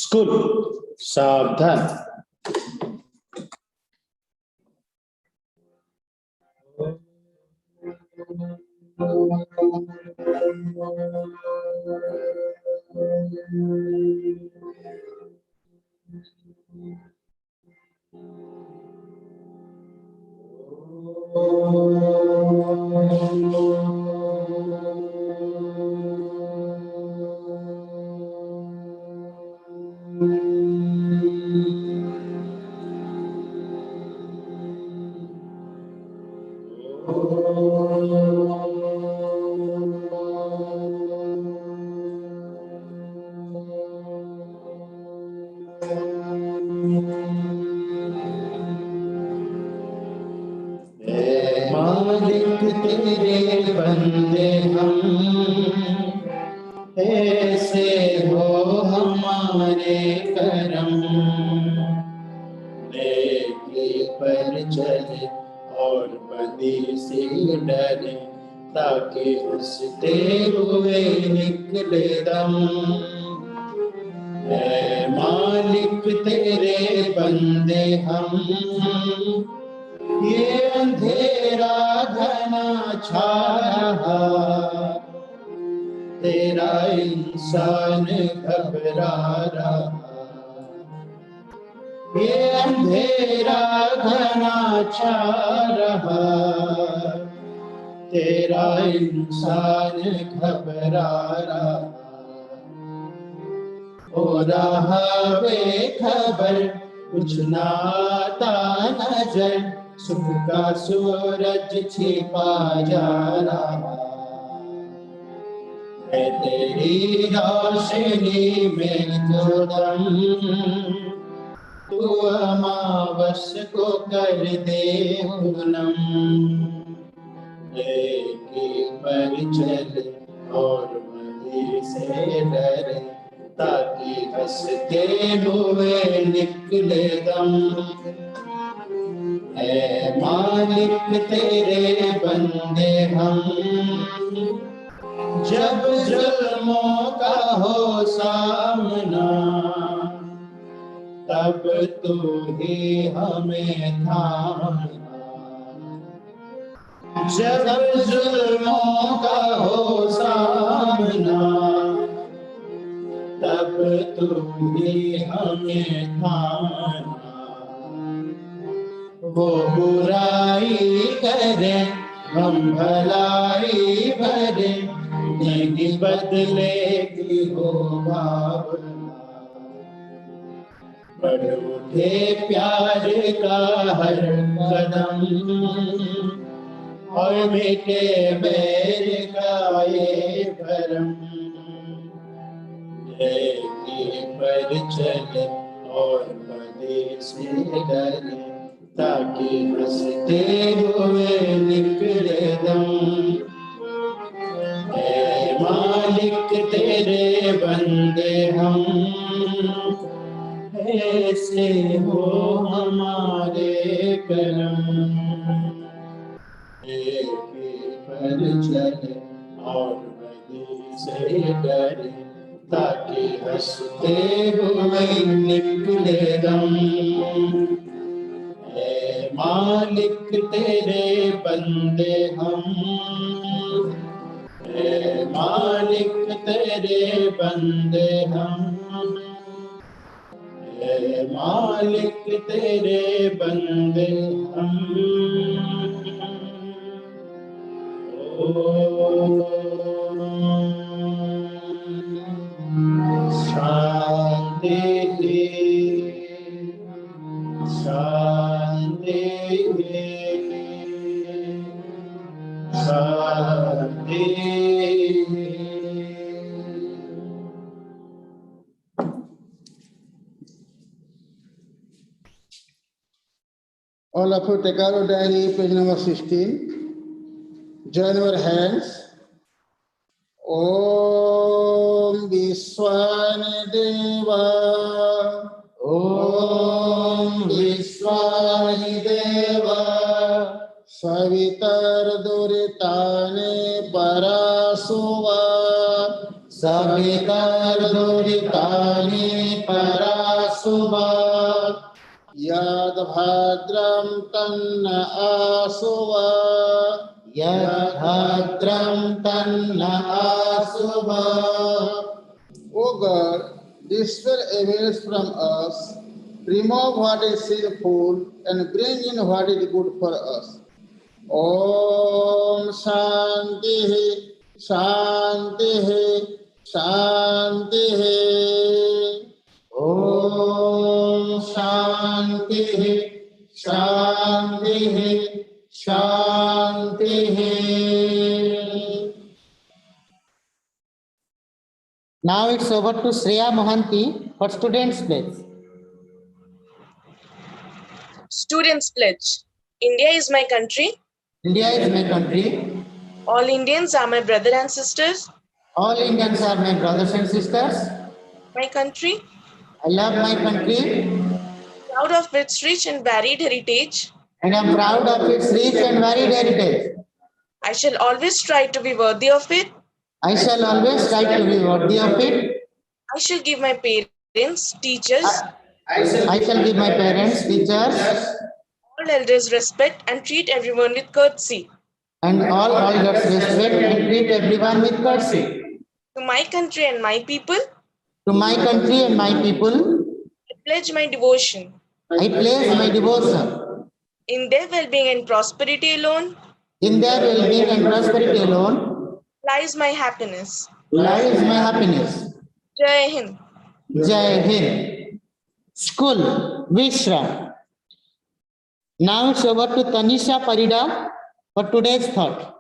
School. सावधान। मालिक तेरे बंदे हम, ऐसे हो हमारे करम। नेकी पर चले और बदी से डरे, ताकि हंसते हुए निकले दम। ऐ मालिक तेरे बंदे हम, ये अंधेरा घना छा रहा, तेरा इंसान घबरा रहा। ये अंधेरा घना छा रहा, तेरा इंसान घबरा रहा। हो रहा बेखबर, कुछ ना आता नजर, सुख का सूरज छिपा जा रहा है। तेरी रोशनी में जो दम, तू अमावस को कर दे पूनम। नेकी पर चले और बदी से डरे, ताकि हंसते हुए निकले दम। ऐ मालिक तेरे बंदे हम, जब जुल्मों का हो सामना, तब तू ही हमें थामना। जब जुल्मों का हो सामना, तब तू ही हमें थामना। वो बुराई करे हम भलाई भरे, नहीं बदलेगी हो भावना। बढ़ उठे प्यार का हर कदम, और मिटे बैर का ये भरम। नेकी पर चले और बदी से डरे, ताकि हंसते हुए निकले दम। ऐ मालिक तेरे बंदे हम, ऐसे हो हमारे करम। नेकी पर चले और बदी से डरे, ताकि हंसते हुए निकले दम। ऐ मालिक तेरे बंदे हम, ऐ मालिक तेरे बंदे हम, ऐ मालिक तेरे बंदे हम। शांति शांति शांति। All of you take out your diary, page number 16. Join your hands. Om Vishwani Deva, Om Vishwani Deva, Savitar Duritane Parasuva, सवितर्दुरितानि पराशुभा यद् भद्रं तन्न आशुवा यद्भद्रं तन्न आशुभा. O God, dispel evils from us, remove what is sinful, and bring in what is good for us. Om Shanti, Shanti, Shanti. Om Shanti, Shanti, Shanti. Now it's over to Shreya Mohanty for Students' Pledge. Students pledge. India is my country. India is my country. All Indians are my brother and sisters. All Indians are my brothers and sisters. My country, I love my country proud of its rich and varied heritage. and I'm proud of its rich and varied heritage. I shall always try to be worthy of it. I shall always try to be worthy of it. I shall give my parents, teachers, I shall give my parents, teachers, all elders respect and treat everyone with courtesy. and all elders respect and treat everyone with courtesy. To my country and my people, To my country and my people, I pledge my devotion. I place my devotion. In their well-being and prosperity alone In their well-being and prosperity alone lies my happiness. lies my happiness. Jai Hind. Jai Hind. School, Vishram. Now it's over to Tanisha Parida for today's thought.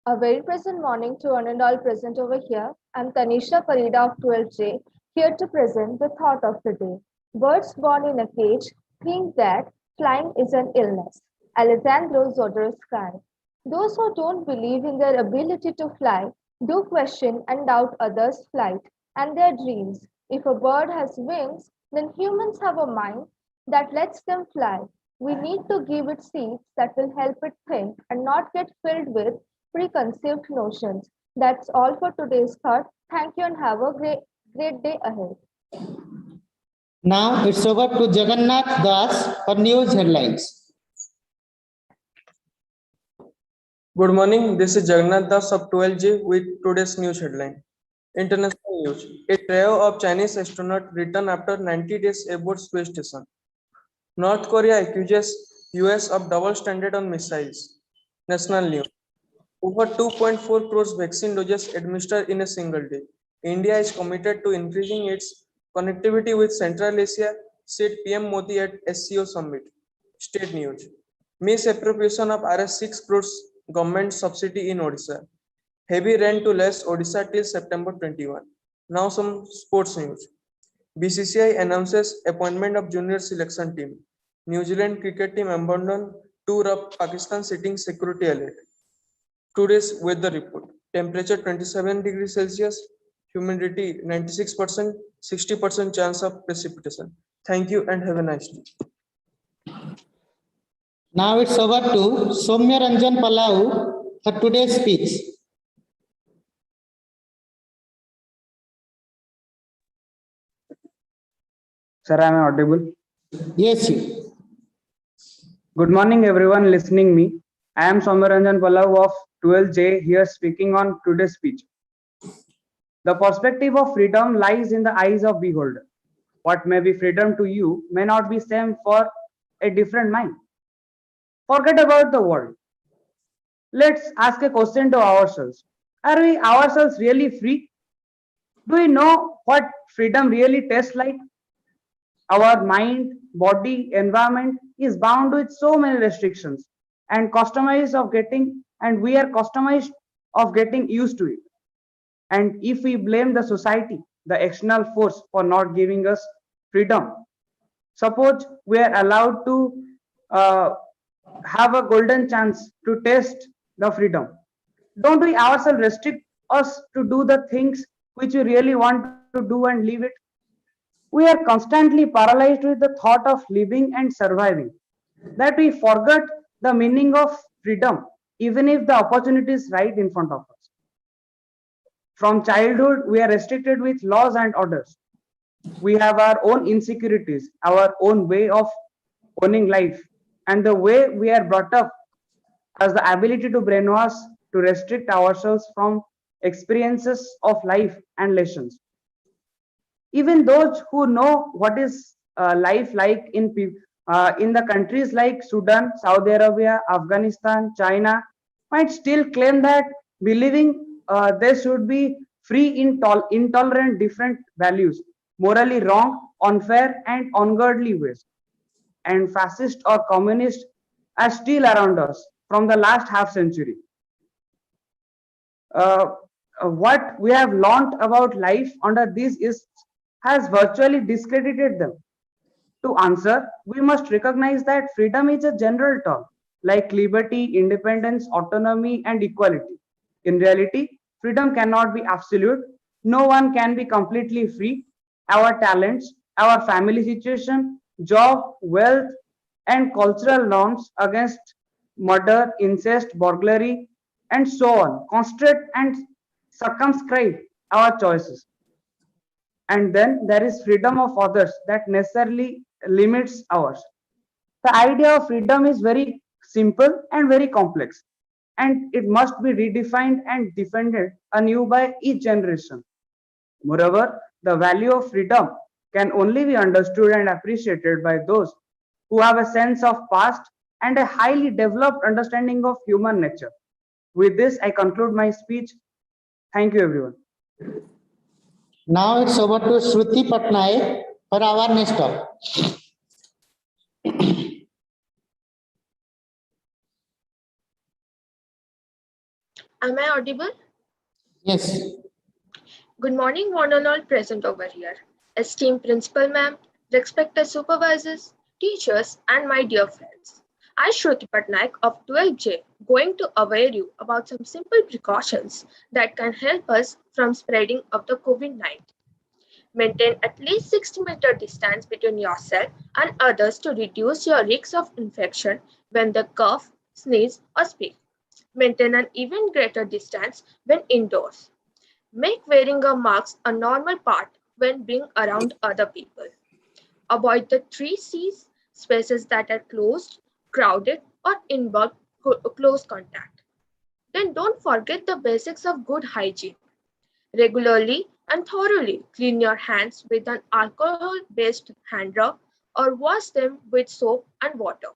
A very pleasant morning to one and all present over here. I'm Tanisha Parida of 12J, here to present the thought of the day. Birds born in a cage think that flying is an illness. Alessandro Jodorowsky. Those who don't believe in their ability to fly do question and doubt others' flight and their dreams. If a bird has wings, then humans have a mind that lets them fly. We need to give it seeds that will help it think and not get filled with preconceived notions. That's all for today's thought. Thank you and have a great day ahead. Now it's over to Jagannath Das for news headlines. Good morning, this is Jagannath Das of 12J with today's news headline. International news. A trio of Chinese astronauts return after 90 days aboard space station. North Korea accuses US of double standard on missiles. National news. Over 2.4 crores vaccine doses administered in a single day. India is committed to increasing its connectivity with Central Asia, said PM Modi at SCO summit. State news. Misappropriation of Rs 6 crores government subsidy in Odisha. Heavy rain to less Odisha till September 21. Now some sports news. BCCI announces appointment of junior selection team. New Zealand cricket team abandoned tour of Pakistan sitting security alert. Today's weather report. Temperature 27 degrees Celsius. Humidity 96%. 60% chance of precipitation. Thank you and have a nice day. Now it's over to Soumya Ranjan Palau for today's speech. Sir, am I audible? Yes, you. Good morning, everyone listening me. I am Somaranjan Pallav of 12J here speaking on today's speech. The perspective of freedom lies in the eyes of beholder. What may be freedom to you may not be same for a different mind. Forget about the world. Let's ask a question to ourselves. Are we ourselves really free? Do we know what freedom really tastes like? Our mind, body, environment is bound with so many restrictions and we are customized of getting used to it. And if we blame the society, the external force for not giving us freedom, suppose we are allowed to have a golden chance to taste the freedom. Don't we ourselves restrict us to do the things which we really want to do and leave it? We are constantly paralyzed with the thought of living and surviving. that we forget the meaning of freedom, even if the opportunity is right in front of us. From childhood, we are restricted with laws and orders. We have our own insecurities, our own way of owning life, and the way we are brought up has the ability to brainwash, to restrict ourselves from experiences of life and lessons. Even those who know what is life like in the countries like Sudan, Saudi Arabia, Afghanistan, China, might still claim that believing there should be free intolerant different values, morally wrong, unfair, and ungodly ways. And fascist or communist are still around us from the last half century. uh, what we have learned about life under this is has virtually discredited them. To answer, we must recognize that freedom is a general term, like liberty, independence, autonomy, and equality. In reality, freedom cannot be absolute. No one can be completely free. Our talents, our family situation, job, wealth, and cultural norms against murder, incest, burglary, and so on constrict and circumscribe our choices. And then there is freedom of others that necessarily limits ours. The idea of freedom is very simple and very complex, and it must be redefined and defended anew by each generation. Moreover, the value of freedom can only be understood and appreciated by those who have a sense of past and a highly developed understanding of human nature. With this, I conclude my speech. Thank you, everyone. Now it's over to Shruti Patnaik for our next talk. Am I audible? Yes. Good morning, one and all present over here. Esteemed Principal Ma'am, respected supervisors, teachers, and my dear friends. I, Shruti Patnaik of 12J, going to aware you about some simple precautions that can help us from spreading of the COVID-19. Maintain at least 6-meter distance between yourself and others to reduce your risk of infection when they cough, sneeze, or speak. Maintain an even greater distance when indoors. Make wearing a mask a normal part when being around other people. Avoid the 3 C's, spaces that are closed, crowded, or involve close contact. Then don't forget the basics of good hygiene. Regularly and thoroughly clean your hands with an alcohol-based hand rub or wash them with soap and water.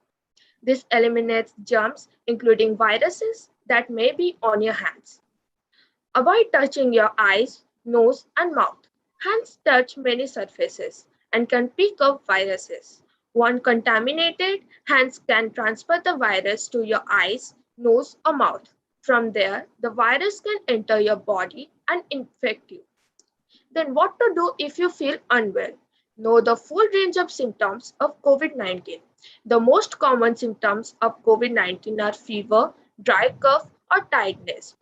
This eliminates germs, including viruses that may be on your hands. Avoid touching your eyes, nose, and mouth. Hands touch many surfaces and can pick up viruses. One contaminated hands can transfer the virus to your eyes, nose, or mouth. From there, the virus can enter your body and infect you. Then what to do if you feel unwell? Know the full range of symptoms of COVID-19. The most common symptoms of COVID-19 are fever, dry cough, or tiredness.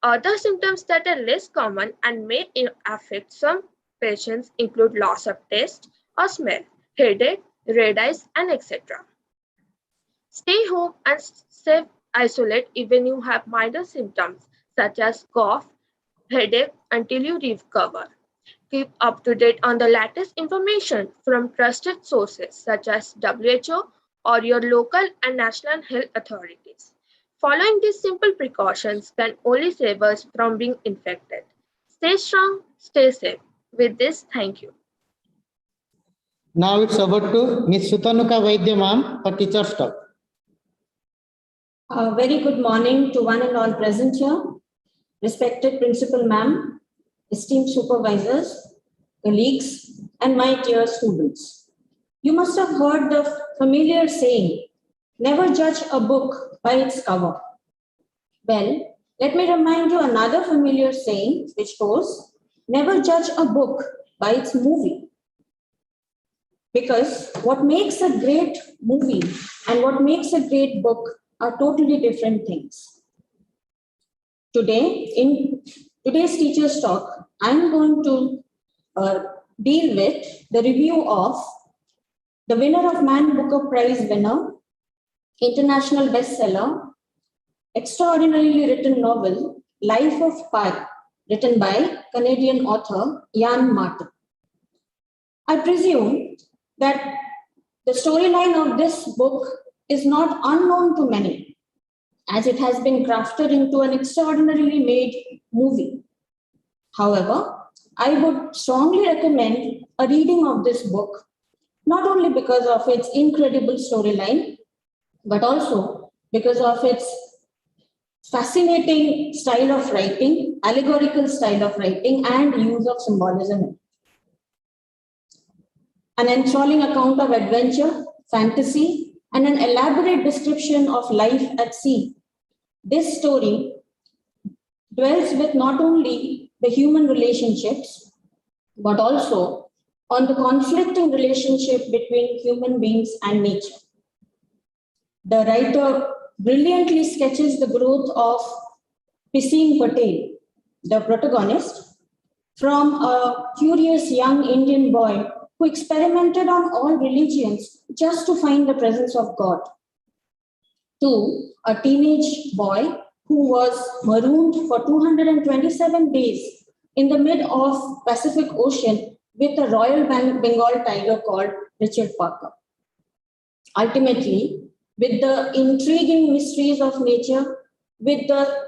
Other symptoms that are less common and may affect some patients include loss of taste or smell, headache, red eyes, and etc. Stay home and self-isolate even you have minor symptoms such as cough, headache until you recover. Keep up to date on the latest information from trusted sources such as WHO or your local and national health authorities. Following these simple precautions can only save us from being infected. Stay strong, stay safe. With this, thank you. Now it's over to Ms. Sutanuka Vaidya ma'am for teacher's talk. Very good morning to one and all present here. Respected Principal Ma'am, esteemed supervisors, colleagues, and my dear students. You must have heard the familiar saying, never judge a book by its cover. Well, let me remind you another familiar saying which goes, never judge a book by its movie. Because what makes a great movie and what makes a great book are totally different things. Today, in today's teacher's talk, I'm going to deal with the review of the winner of Man Booker Prize winner, international bestseller, extraordinarily written novel, Life of Pi, written by Canadian author Jan Martin. I presume that the storyline of this book is not unknown to many, as it has been crafted into an extraordinarily made movie. However, I would strongly recommend a reading of this book, not only because of its incredible storyline, but also because of its fascinating style of writing, allegorical style of writing, and use of symbolism. An enthralling account of adventure, fantasy, and an elaborate description of life at sea. This story dwells with not only the human relationships, but also on the conflicting relationship between human beings and nature. The writer brilliantly sketches the growth of Pisin Patel, the protagonist, from a curious young Indian boy who experimented on all religions just to find the presence of God, to a teenage boy who was marooned for 227 days in the mid of Pacific Ocean with a Royal Bengal tiger called Richard Parker. Ultimately, with the intriguing mysteries of nature, with the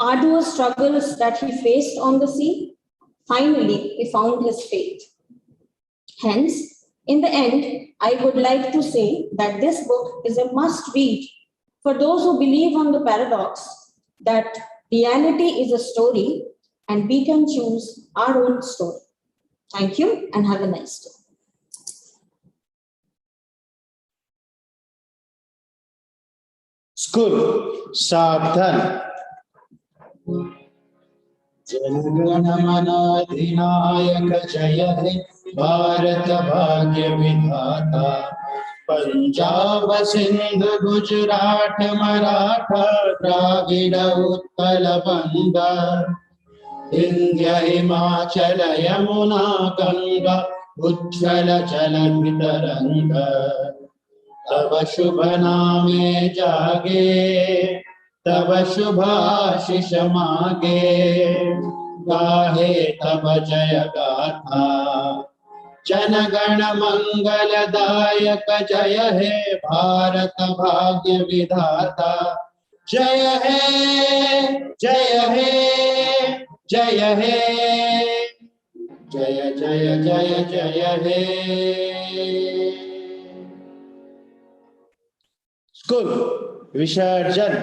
arduous struggles that he faced on the sea, finally he found his fate. Hence, in the end, I would like to say that this book is a must read for those who believe on the paradox that reality is a story and we can choose our own story. Thank you and have a nice day. School, सावधान. जनगण मन अधिनायक जय हे भारत भाग्य विधाता. पंजाब सिंध गुजरात मराठा द्राविड उत्कल बंगा. विंध्य हिमाचल यमुना गंगा उज्ज्वल जलधि तरंगा. तब शुभ नामे जागे तब शुभाशिष मागे. गाहे तब जय गाथा जनगण मंगलदायक जय हे भारत भाग्य विधाता. जय हे जय हे जय हे जय जय जय जय हे. School, विसर्जन.